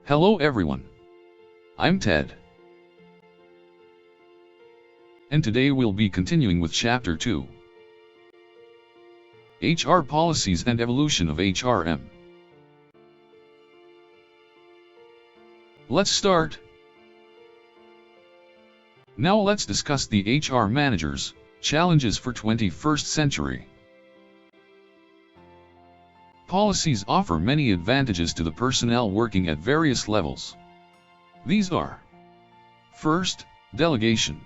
Hello everyone. I'm Ted. And today we'll be continuing with Chapter 2. HR Policies and Evolution of HRM. Let's start. Now let's discuss the HR managers, challenges for 21st century. Policies offer many advantages to the personnel working at various levels. These are: first, delegation.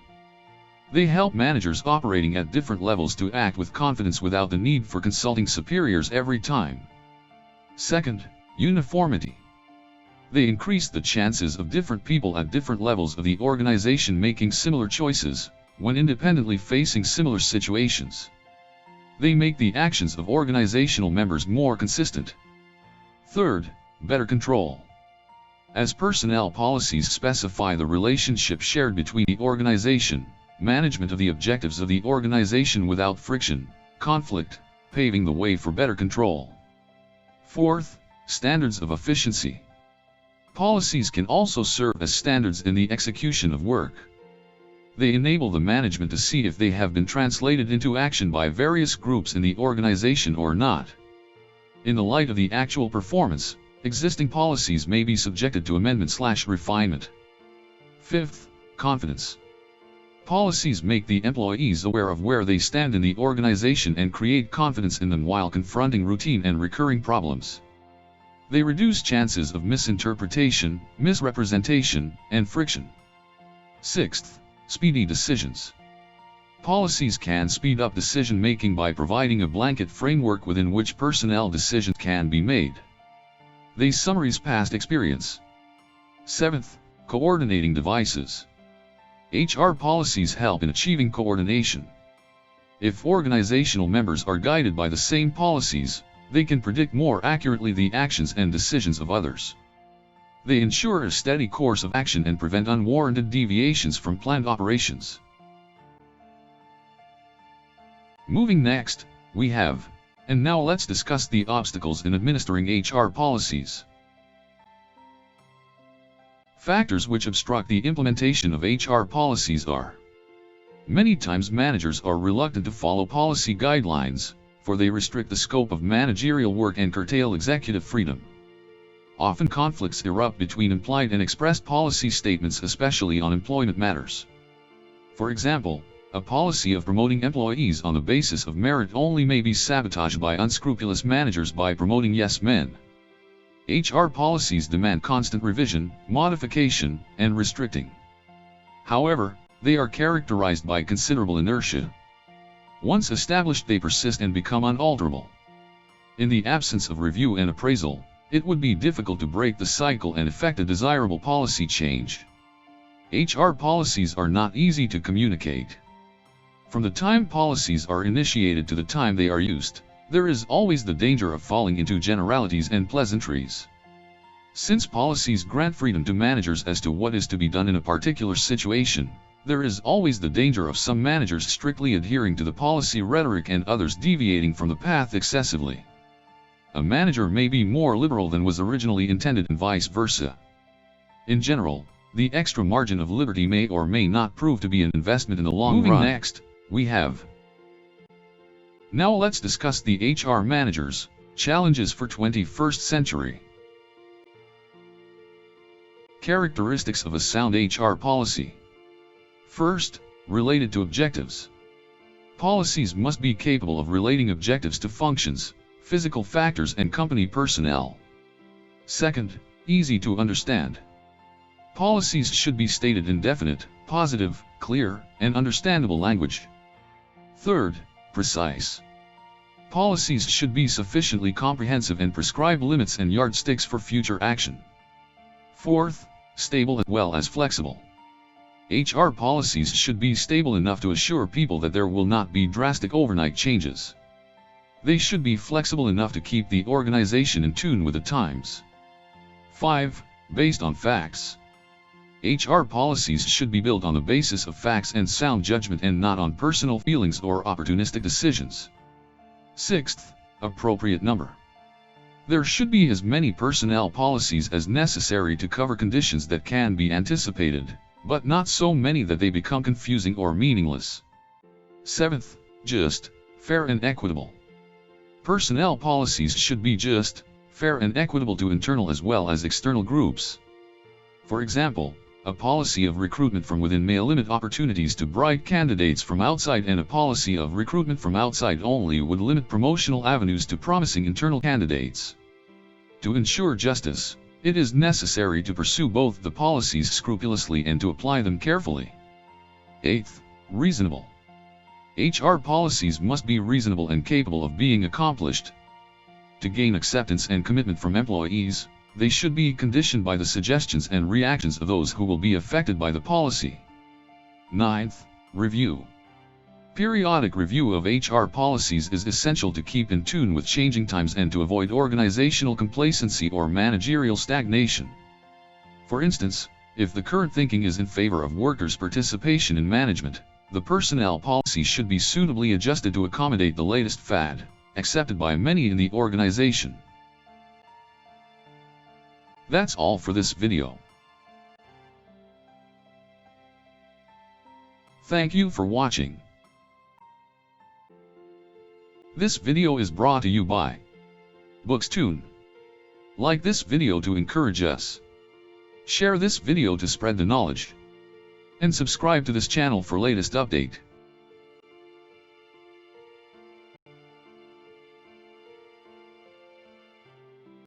They help managers operating at different levels to act with confidence without the need for consulting superiors every time. Second, uniformity. They increase the chances of different people at different levels of the organization making similar choices, when independently facing similar situations. They make the actions of organizational members more consistent. Third, better control. As personnel policies specify the relationship shared between the organization, management of the objectives of the organization without friction, conflict, paving the way for better control. Fourth, standards of efficiency. Policies can also serve as standards in the execution of work. They enable the management to see if they have been translated into action by various groups in the organization or not. In the light of the actual performance, existing policies may be subjected to amendment/refinement. Fifth, confidence. Policies make the employees aware of where they stand in the organization and create confidence in them while confronting routine and recurring problems. They reduce chances of misinterpretation, misrepresentation, and friction. Sixth, speedy decisions. Policies can speed up decision-making by providing a blanket framework within which personnel decisions can be made. They summarize past experience. Seventh, coordinating devices. HR policies help in achieving coordination. If organizational members are guided by the same policies, they can predict more accurately the actions and decisions of others. They ensure a steady course of action and prevent unwarranted deviations from planned operations. Moving next, we have, and now let's discuss the obstacles in administering HR policies. Factors which obstruct the implementation of HR policies are: many times managers are reluctant to follow policy guidelines, for they restrict the scope of managerial work and curtail executive freedom. Often conflicts erupt between implied and expressed policy statements, especially on employment matters. For example, a policy of promoting employees on the basis of merit only may be sabotaged by unscrupulous managers by promoting yes men. HR policies demand constant revision, modification, and restricting. However, they are characterized by considerable inertia. Once established, they persist and become unalterable. In the absence of review and appraisal, it would be difficult to break the cycle and effect a desirable policy change. HR policies are not easy to communicate. From the time policies are initiated to the time they are used, there is always the danger of falling into generalities and pleasantries. Since policies grant freedom to managers as to what is to be done in a particular situation, there is always the danger of some managers strictly adhering to the policy rhetoric and others deviating from the path excessively. A manager may be more liberal than was originally intended and vice versa. In general, the extra margin of liberty may or may not prove to be an investment in the long run. Moving next, we have. Now let's discuss the HR managers, challenges for 21st century. Characteristics of a sound HR policy. First, related to objectives. Policies must be capable of relating objectives to functions, physical factors and company personnel. Second, easy to understand. Policies should be stated in definite, positive, clear, and understandable language. Third, precise. Policies should be sufficiently comprehensive and prescribe limits and yardsticks for future action. Fourth, stable as well as flexible. HR policies should be stable enough to assure people that there will not be drastic overnight changes. They should be flexible enough to keep the organization in tune with the times. 5. Based on facts. HR policies should be built on the basis of facts and sound judgment and not on personal feelings or opportunistic decisions. 6th, appropriate number. There should be as many personnel policies as necessary to cover conditions that can be anticipated, but not so many that they become confusing or meaningless. 7th, just, fair and equitable. Personnel policies should be just, fair and equitable to internal as well as external groups. For example, a policy of recruitment from within may limit opportunities to bright candidates from outside, and a policy of recruitment from outside only would limit promotional avenues to promising internal candidates. To ensure justice, it is necessary to pursue both the policies scrupulously and to apply them carefully. 8th, reasonable. HR policies must be reasonable and capable of being accomplished. To gain acceptance and commitment from employees, they should be conditioned by the suggestions and reactions of those who will be affected by the policy. 9th, review. Periodic review of HR policies is essential to keep in tune with changing times and to avoid organizational complacency or managerial stagnation. For instance, if the current thinking is in favor of workers' participation in management, the personnel policy should be suitably adjusted to accommodate the latest fad, accepted by many in the organization. That's all for this video. Thank you for watching. This video is brought to you by Bookstune. Like this video to encourage us. Share this video to spread the knowledge. And subscribe to this channel for latest update.